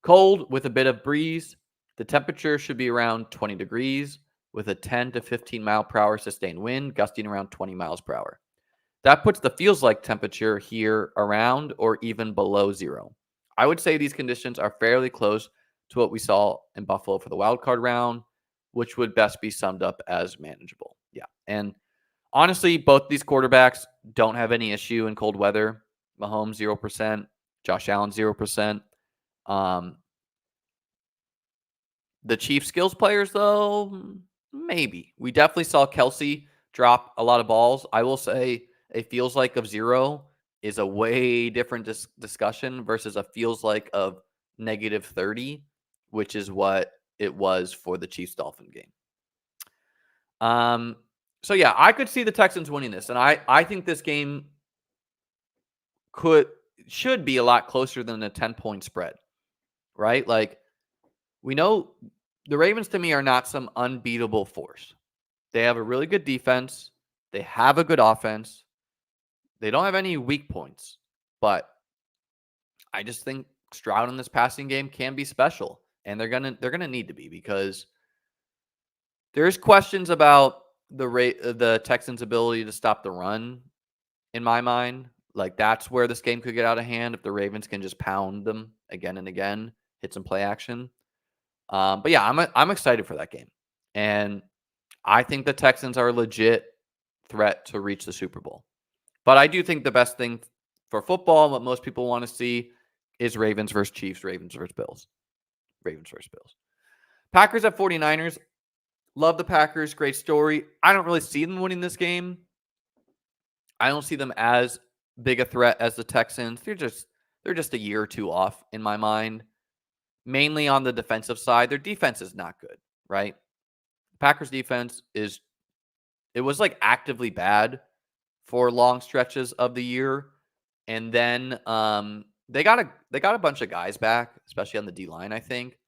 Cold with a bit of breeze. The temperature should be around 20 degrees with a 10 to 15 mile per hour sustained wind gusting around 20 miles per hour. That puts the feels like temperature here around or even below zero. I would say these conditions are fairly close to what we saw in Buffalo for the wild card round, which would best be summed up as manageable. Yeah. And honestly, both these quarterbacks don't have any issue in cold weather. Mahomes 0%, Josh Allen 0%. Um, the Chiefs skills players, though, maybe. We definitely saw Kelsey drop a lot of balls. I will say a feels like of zero is a way different discussion versus a feels like of negative 30, which is what it was for the Chiefs Dolphin game. So yeah, I could see the Texans winning this, and I think this game should be a lot closer than a 10-point spread, right? Like, we know the Ravens to me are not some unbeatable force. They have a really good defense. They have a good offense. They don't have any weak points, but I just think Stroud in this passing game can be special, and they're gonna need to be, because there's questions about the Texans' ability to stop the run. In my mind, like, that's where this game could get out of hand if the Ravens can just pound them again and again, hit some play action. But yeah, I'm excited for that game, and I think the Texans are a legit threat to reach the Super Bowl. But I do think the best thing for football and what most people want to see is Ravens versus Chiefs, Ravens versus Bills. Ravens versus Bills. Packers at 49ers. Love the Packers. Great story. I don't really see them winning this game. I don't see them as big a threat as the Texans. They're just a year or two off in my mind. Mainly on the defensive side. Their defense is not good, right? Packers defense was like actively bad for long stretches of the year. And then they got a bunch of guys back, especially on the D-line, I think.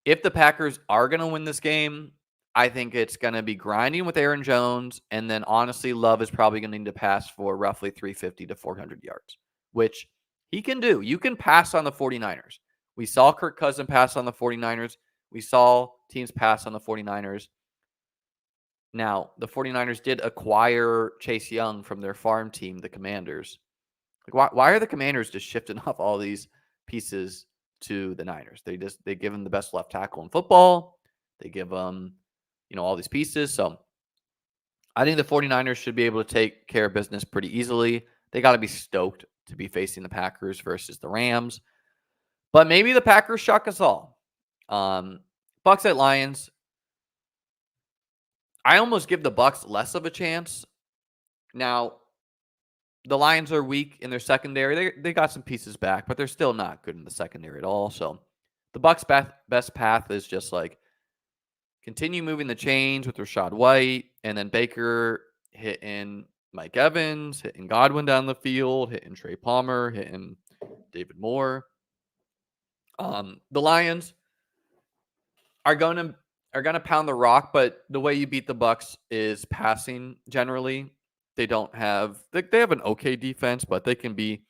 If the Packers are going to win this game, I think it's going to be grinding with Aaron Jones, and then honestly, Love is probably going to need to pass for roughly 350 to 400 yards, which he can do. You can pass on the 49ers. We saw Kirk Cousins pass on the 49ers. We saw teams pass on the 49ers. Now, the 49ers did acquire Chase Young from their farm team, the Commanders. Like, why are the Commanders just shifting off all these pieces to the Niners? They give them the best left tackle in football. They give them, all these pieces. So I think the 49ers should be able to take care of business pretty easily. They got to be stoked to be facing the Packers versus the Rams. But maybe the Packers shock us all. Bucks at Lions. I almost give the Bucks less of a chance. Now, the Lions are weak in their secondary. They got some pieces back, but they're still not good in the secondary at all. So the Bucks' best path is just like continue moving the chains with Rashad White, and then Baker hitting Mike Evans, hitting Godwin down the field, hitting Trey Palmer, hitting David Moore. The Lions are gonna pound the rock, but the way you beat the Bucks is passing generally. They have an okay defense, but they can be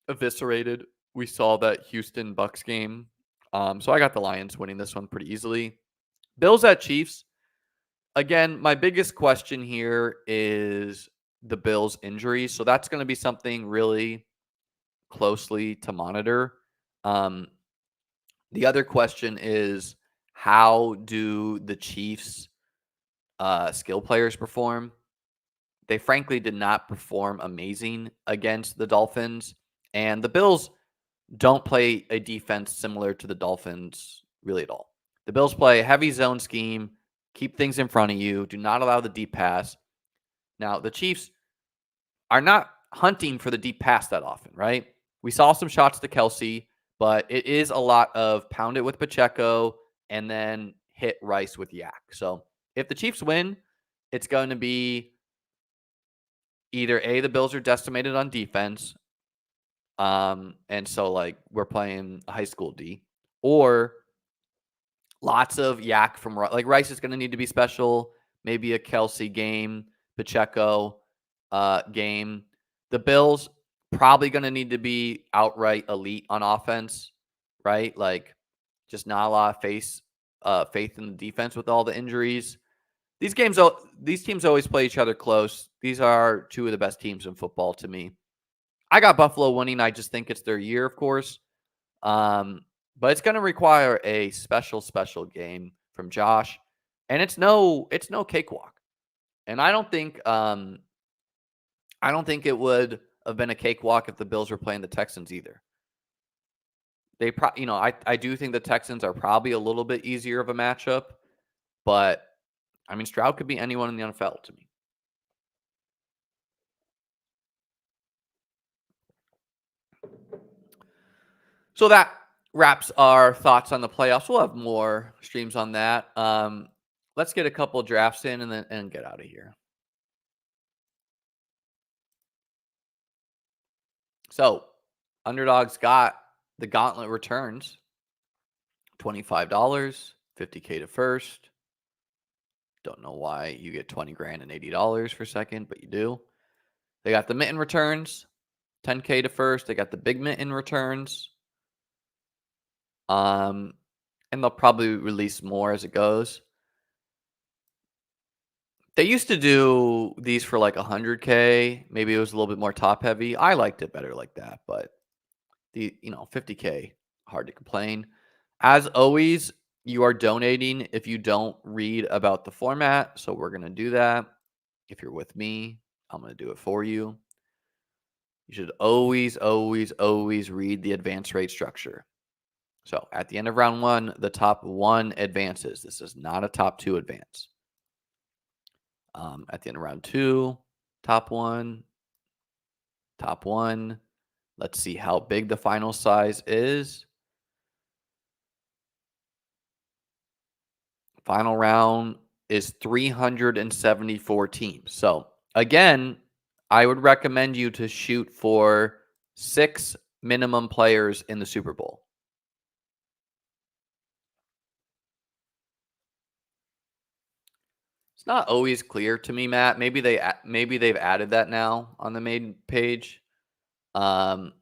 eviscerated. We saw that Houston Bucks game. So I got the Lions winning this one pretty easily. Bills at Chiefs. Again, my biggest question here is the Bills' injuries. So that's going to be something really closely to monitor. The other question is, how do the Chiefs' skill players perform? They frankly did not perform amazing against the Dolphins. And the Bills don't play a defense similar to the Dolphins really at all. The Bills play a heavy zone scheme, keep things in front of you, do not allow the deep pass. Now, the Chiefs are not hunting for the deep pass that often, right? We saw some shots to Kelsey, but it is a lot of pound it with Pacheco and then hit Rice with Yak. So if the Chiefs win, it's going to be either A, the Bills are decimated on defense, and so like we're playing high school D, or lots of yak from like Rice is going to need to be special. Maybe a Kelsey game, Pacheco game. The Bills probably going to need to be outright elite on offense, right? Like just not a lot of faith in the defense with all the injuries. These teams always play each other close. These are two of the best teams in football to me. I got Buffalo winning. I just think it's their year, of course. But it's going to require a special game from Josh, and it's no cakewalk. And I don't think it would have been a cakewalk if the Bills were playing the Texans either. I do think the Texans are probably a little bit easier of a matchup, but I mean Stroud could be anyone in the NFL to me. So that wraps our thoughts on the playoffs. We'll have more streams on that. Let's get a couple drafts in and get out of here. So, Underdog's got the gauntlet returns. $25, $50K to first. Don't know why you get 20 grand and $80 for second, but you do. They got the mitten returns, 10K to first. They got the big mitten returns. And they'll probably release more as it goes. They used to do these for like 100K. Maybe it was a little bit more top heavy. I liked it better like that, but 50K, hard to complain. As always, you are donating if you don't read about the format. So we're going to do that. If you're with me, I'm going to do it for you. You should always read the advance rate structure. So at the end of round one, the top one advances. This is not a top two advance. At the end of round two, top one. Let's see how big the final size is. Final round is 374 teams. So again, I would recommend you to shoot for 6 minimum players in the Super Bowl. It's not always clear to me, Matt. Maybe they've added that now on the main page. But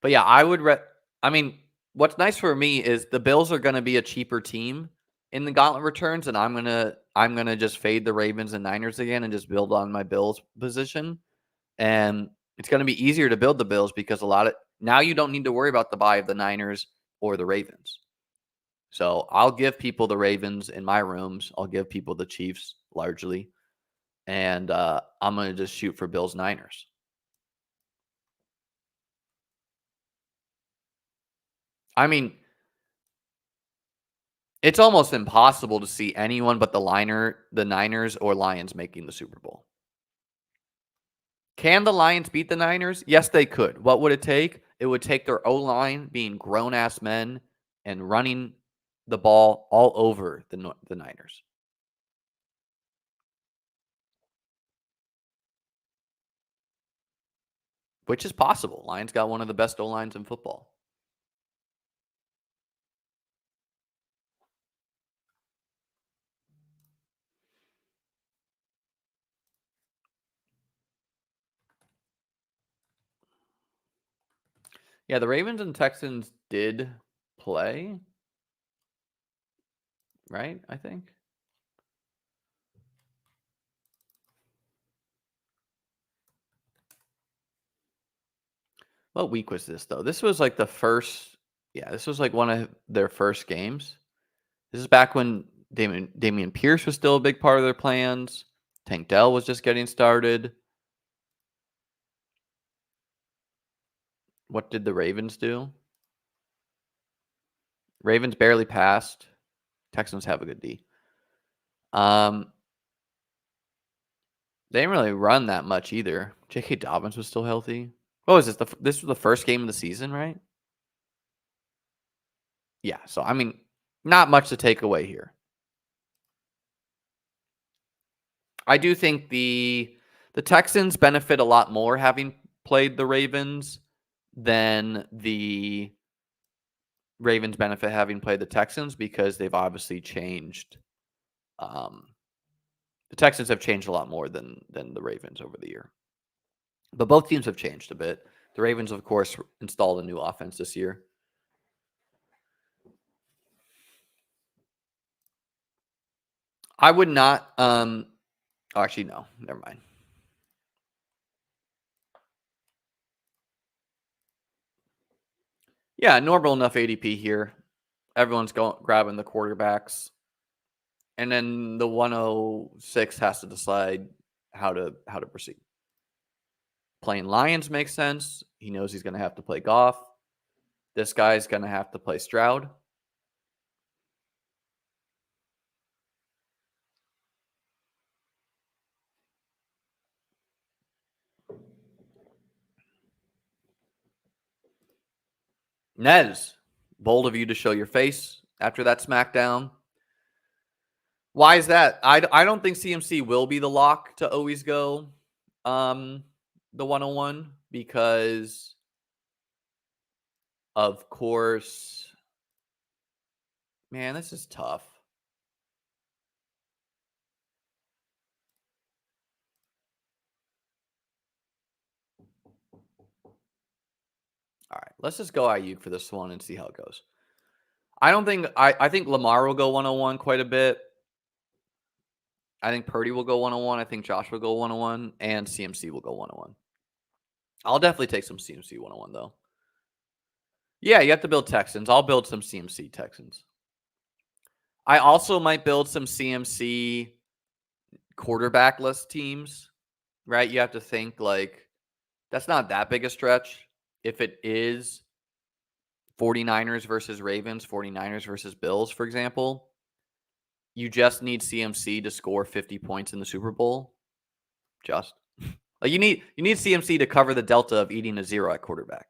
yeah, I mean, what's nice for me is the Bills are going to be a cheaper team in the gauntlet returns, and I'm gonna just fade the Ravens and Niners again and just build on my Bills position. And it's going to be easier to build the Bills because now you don't need to worry about the bye of the Niners or the Ravens. So I'll give people the Ravens in my rooms. I'll give people the Chiefs largely. And I'm going to just shoot for Bills Niners. I mean, it's almost impossible to see anyone but the Niners or Lions making the Super Bowl. Can the Lions beat the Niners? Yes, they could. What would it take? It would take their O-line being grown-ass men and running the ball all over the Niners. Which is possible. Lions got one of the best O-lines in football. Yeah, the Ravens and Texans did play, right? I think. What week was this, though? This was like this was like one of their first games. This is back when Dameon Pierce was still a big part of their plans. Tank Dell was just getting started. What did the Ravens do? Ravens barely passed. Texans have a good D. They didn't really run that much either. J.K. Dobbins was still healthy. What was this? This was the first game of the season, right? Yeah. So, I mean, not much to take away here. I do think the Texans benefit a lot more having played the Ravens than the Ravens benefit having played the Texans because they've obviously changed. The Texans have changed a lot more than the Ravens over the year. But both teams have changed a bit. The Ravens, of course, installed a new offense this year. I would not. Actually, no. Never mind. Yeah, normal enough ADP here. Everyone's grabbing the quarterbacks, and then the 106 has to decide how to proceed. Playing Lions makes sense. He knows he's going to have to play Goff. This guy's going to have to play Stroud. Nez, bold of you to show your face after that smackdown. Why is that? I don't think CMC will be the lock to always go the 101 because, of course, man, this is tough. All right, let's just go Ayuk for this one and see how it goes. I think Lamar will go 101 quite a bit. I think Purdy will go 101. I think Josh will go 101, and CMC will go 101. I'll definitely take some CMC 101 though. Yeah, you have to build Texans. I'll build some CMC Texans. I also might build some CMC quarterbackless teams, right? You have to think like that's not that big a stretch. If it is 49ers versus Ravens, 49ers versus Bills, for example, you just need CMC to score 50 points in the Super Bowl. Just like you need CMC to cover the delta of eating a 0 at quarterback,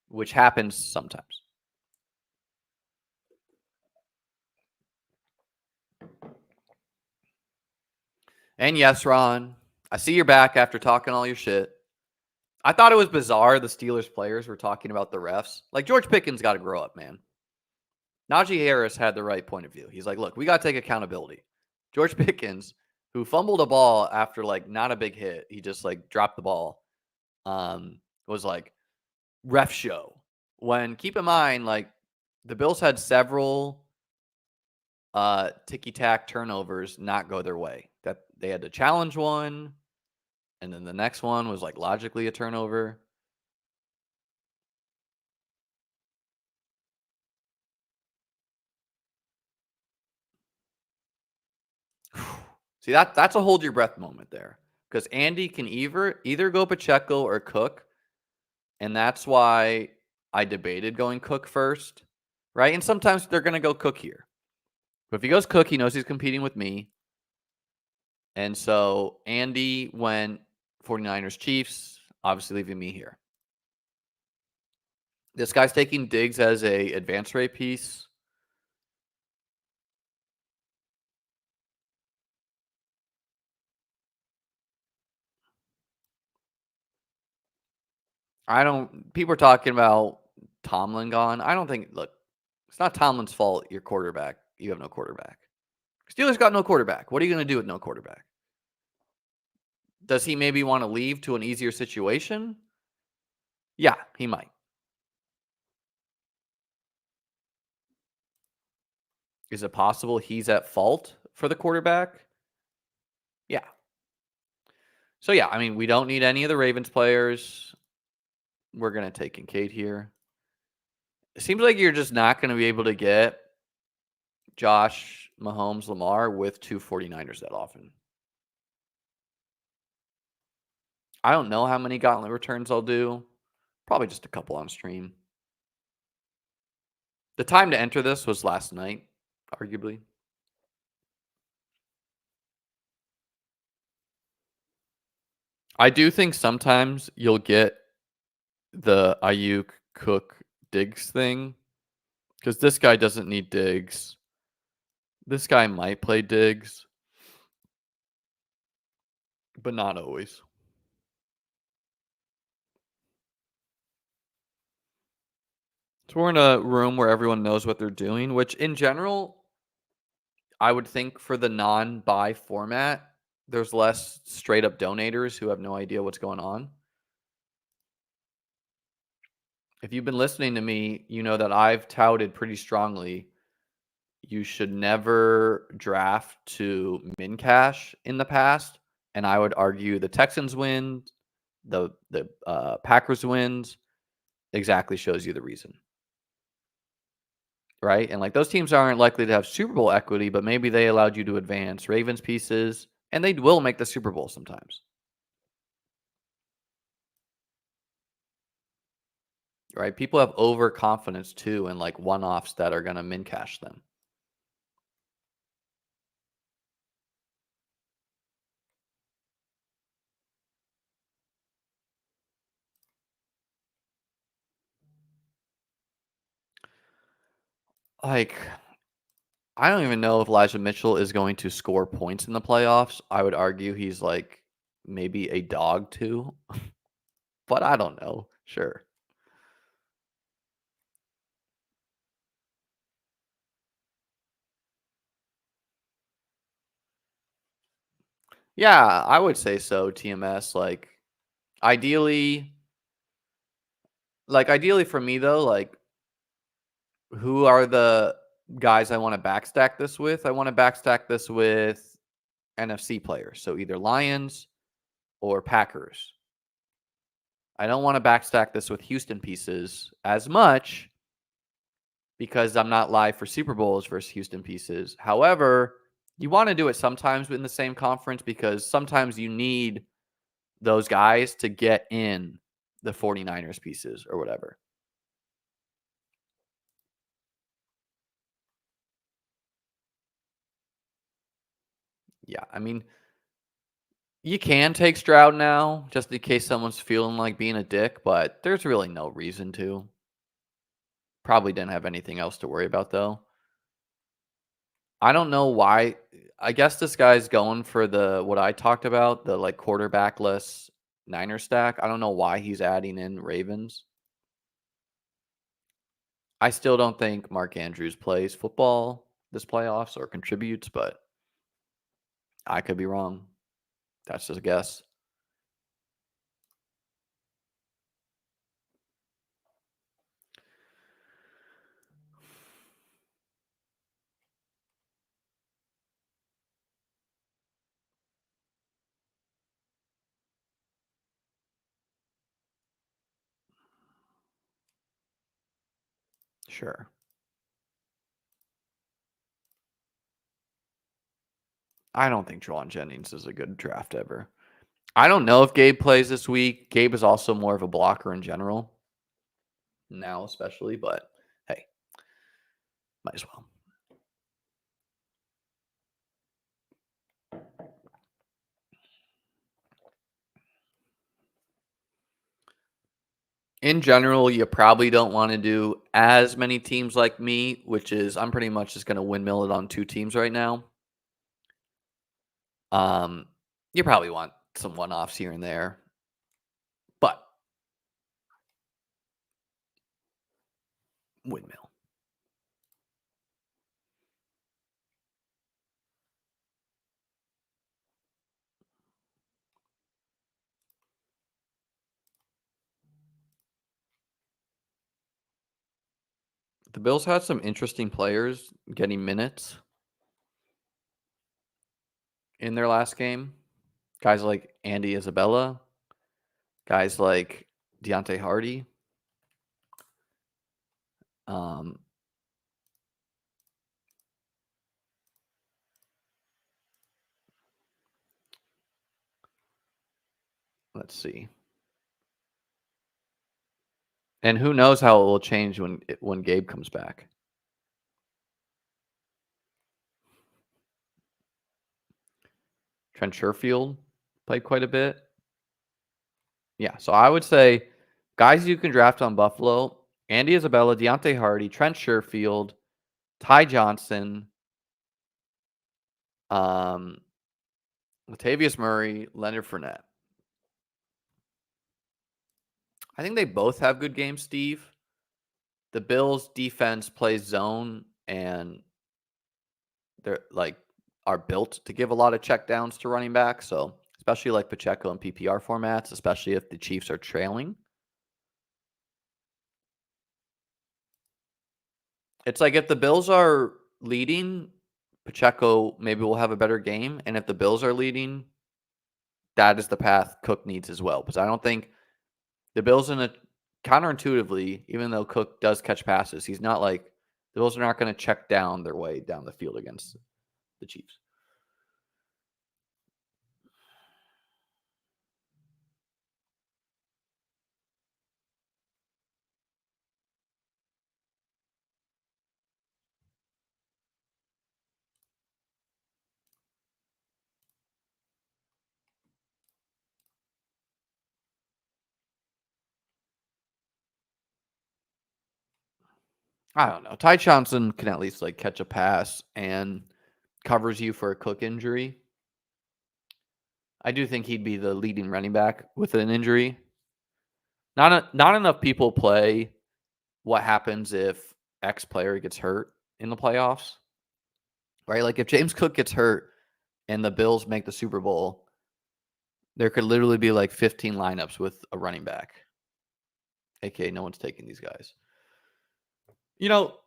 which happens sometimes. And yes, Ron, I see you're back after talking all your shit. I thought it was bizarre the Steelers players were talking about the refs. Like, George Pickens got to grow up, man. Najee Harris had the right point of view. He's like, look, we got to take accountability. George Pickens, who fumbled a ball after, like, not a big hit, he just, like, dropped the ball, was like, ref show. When, keep in mind, like, the Bills had several ticky-tack turnovers not go their way. That they had to challenge one, and then the next one was, like, logically a turnover. See, that's a hold your breath moment there. Because Andy can either go Pacheco or Cook. And that's why I debated going Cook first. Right? And sometimes they're going to go Cook here. But if he goes Cook, he knows he's competing with me. And so Andy went 49ers Chiefs, obviously leaving me here. This guy's taking Diggs as a advance rate piece. People are talking about Tomlin gone. I don't think, look, it's not Tomlin's fault you're quarterback. You have no quarterback. Steelers got no quarterback. What are you going to do with no quarterback? Does he maybe want to leave to an easier situation? Yeah, he might. Is it possible he's at fault for the quarterback? Yeah. So, yeah, I mean, we don't need any of the Ravens players. We're going to take Kincaid here. It seems like you're just not going to be able to get Josh, Mahomes, Lamar with two 49ers that often. I don't know how many gauntlet returns I'll do. Probably just a couple on stream. The time to enter this was last night, arguably. I do think sometimes you'll get the Ayuk, Cook, Diggs thing because this guy doesn't need Diggs. This guy might play Diggs, but not always. So we're in a room where everyone knows what they're doing, which in general, I would think for the non-buy format, there's less straight up donators who have no idea what's going on. If you've been listening to me, you know that I've touted pretty strongly you should never draft to min cash in the past, and I would argue the Texans win, the Packers wins exactly shows you the reason, right? And like those teams aren't likely to have Super Bowl equity, but maybe they allowed you to advance Ravens pieces, and they will make the Super Bowl sometimes, right? People have overconfidence too, and like one offs that are going to min cash them. Like, I don't even know if Elijah Mitchell is going to score points in the playoffs. I would argue he's like maybe a dog too, but I don't know. Sure. Yeah, I would say so, TMS. Ideally, ideally for me though, like who are the guys I want to backstack this with? I want to backstack this with NFC players. So either Lions or Packers. I don't want to backstack this with Houston pieces as much because I'm not live for Super Bowls versus Houston pieces. However, you want to do it sometimes in the same conference because sometimes you need those guys to get in the 49ers pieces or whatever. Yeah, I mean, you can take Stroud now just in case someone's feeling like being a dick, but there's really no reason to. Probably didn't have anything else to worry about though. I don't know why. I guess this guy's going for the what I talked about, the like quarterbackless Niner stack. I don't know why he's adding in Ravens. I still don't think Mark Andrews plays football this playoffs or contributes, but I could be wrong. That's just a guess. Sure. I don't think Jawan Jennings is a good draft ever. I don't know if Gabe plays this week. Gabe is also more of a blocker in general now, especially, but hey, might as well. In general, you probably don't want to do as many teams like me, which is I'm pretty much just going to windmill it on 2 teams right now. Um, you probably want some one-offs here and there, but windmill. The Bills had some interesting players getting minutes in their last game. Guys like Andy Isabella, guys like Deontay Hardy. Um, let's see. And who knows how it will change when Gabe comes back. Trent Sherfield played quite a bit. Yeah, so I would say guys you can draft on Buffalo: Andy Isabella, Deontay Hardy, Trent Sherfield, Ty Johnson, um, Latavius Murray, Leonard Fournette. I think they both have good games, Steve. The Bills defense plays zone, and they're like are built to give a lot of checkdowns to running backs. So especially like Pacheco and PPR formats, especially if the Chiefs are trailing. It's like if the Bills are leading, Pacheco maybe will have a better game. And if the Bills are leading, that is the path Cook needs as well. Because I don't think the Bills counterintuitively, even though Cook does catch passes, he's not like the Bills are not going to check down their way down the field against the Chiefs. I don't know. Ty Johnson can at least like catch a pass and covers you for a Cook injury. I do think he'd be the leading running back with an injury. Not enough people play what happens if X player gets hurt in the playoffs. Right? Like if James Cook gets hurt and the Bills make the Super Bowl, there could literally be like 15 lineups with a running back. AKA no one's taking these guys. You know,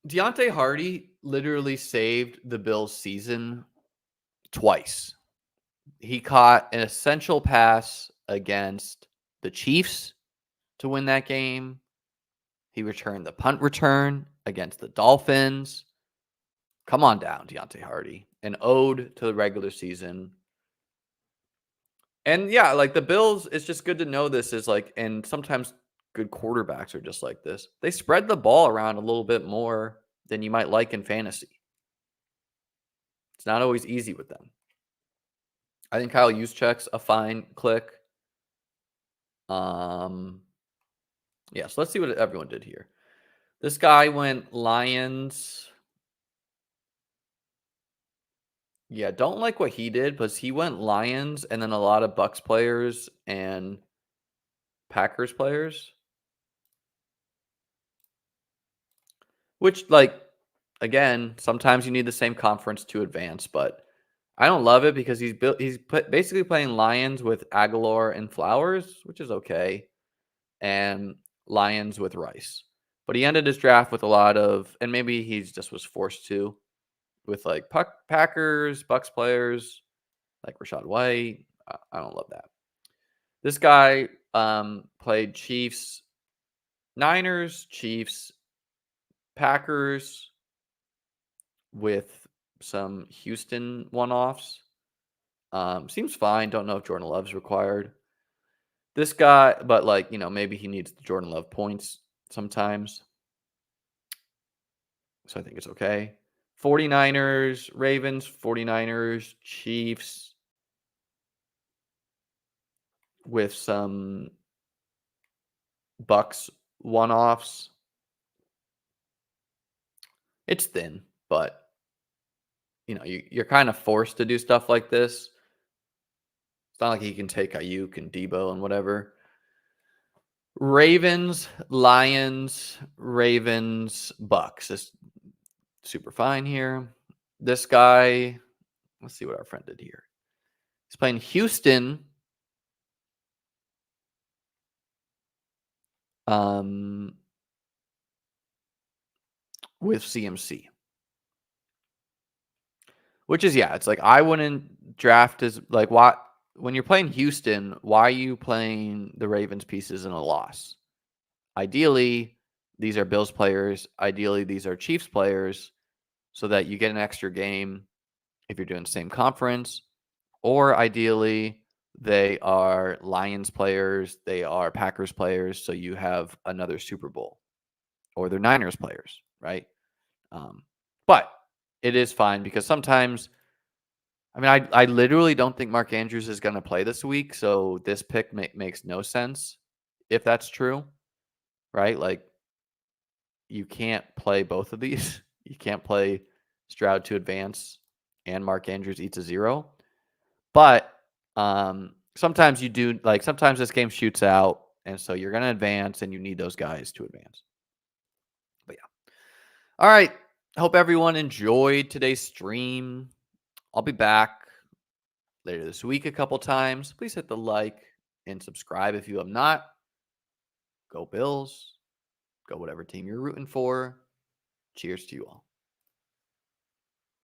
Deontay Hardy literally saved the Bills season twice. He caught an essential pass against the Chiefs to win that game. He returned the punt return against the Dolphins. Come on down, Deontay Hardy. An ode to the regular season. And yeah, like the Bills, it's just good to know this is like, and sometimes good quarterbacks are just like this. They spread the ball around a little bit more than you might like in fantasy. It's not always easy with them. I think Kyle Juszczyk's a fine click. Yeah, so let's see what everyone did here. This guy went Lions. Yeah, don't like what he did because he went Lions and then a lot of Bucks players and Packers players. Which, like, again, sometimes you need the same conference to advance, but I don't love it because he's basically playing Lions with Aguilar and Flowers, which is okay, and Lions with Rice. But he ended his draft with a lot of, and maybe he just was forced to, with like Packers, Bucks players, like Rashad White. I don't love that. This guy played Chiefs, Niners, Chiefs, Packers with some Houston one-offs. Seems fine. Don't know if Jordan Love's required. This guy, but like, you know, maybe he needs the Jordan Love points sometimes. So I think it's okay. 49ers, Ravens, 49ers, Chiefs with some Bucks one-offs. It's thin, but you know, you're kind of forced to do stuff like this. It's not like he can take Ayuk and Debo and whatever. Ravens, Lions, Ravens, Bucks. It's super fine here. This guy, let's see what our friend did here. He's playing Houston. With CMC. Which is, yeah, it's like I wouldn't draft as like why when you're playing Houston, why are you playing the Ravens pieces in a loss? Ideally, these are Bills players. Ideally, these are Chiefs players so that you get an extra game if you're doing the same conference. Or ideally, they are Lions players, they are Packers players, so you have another Super Bowl. Or they're Niners players, right? But it is fine because sometimes, I mean, I literally don't think Mark Andrews is going to play this week, so this pick makes no sense if that's true, right? Like, you can't play both of these. You can't play Stroud to advance and Mark Andrews eats a 0. But sometimes you do, like, sometimes this game shoots out, and so you're going to advance, and you need those guys to advance. But yeah. All right. Hope everyone enjoyed today's stream. I'll be back later this week a couple times. Please hit the like and subscribe if you have not. Go Bills. Go whatever team you're rooting for. Cheers to you all.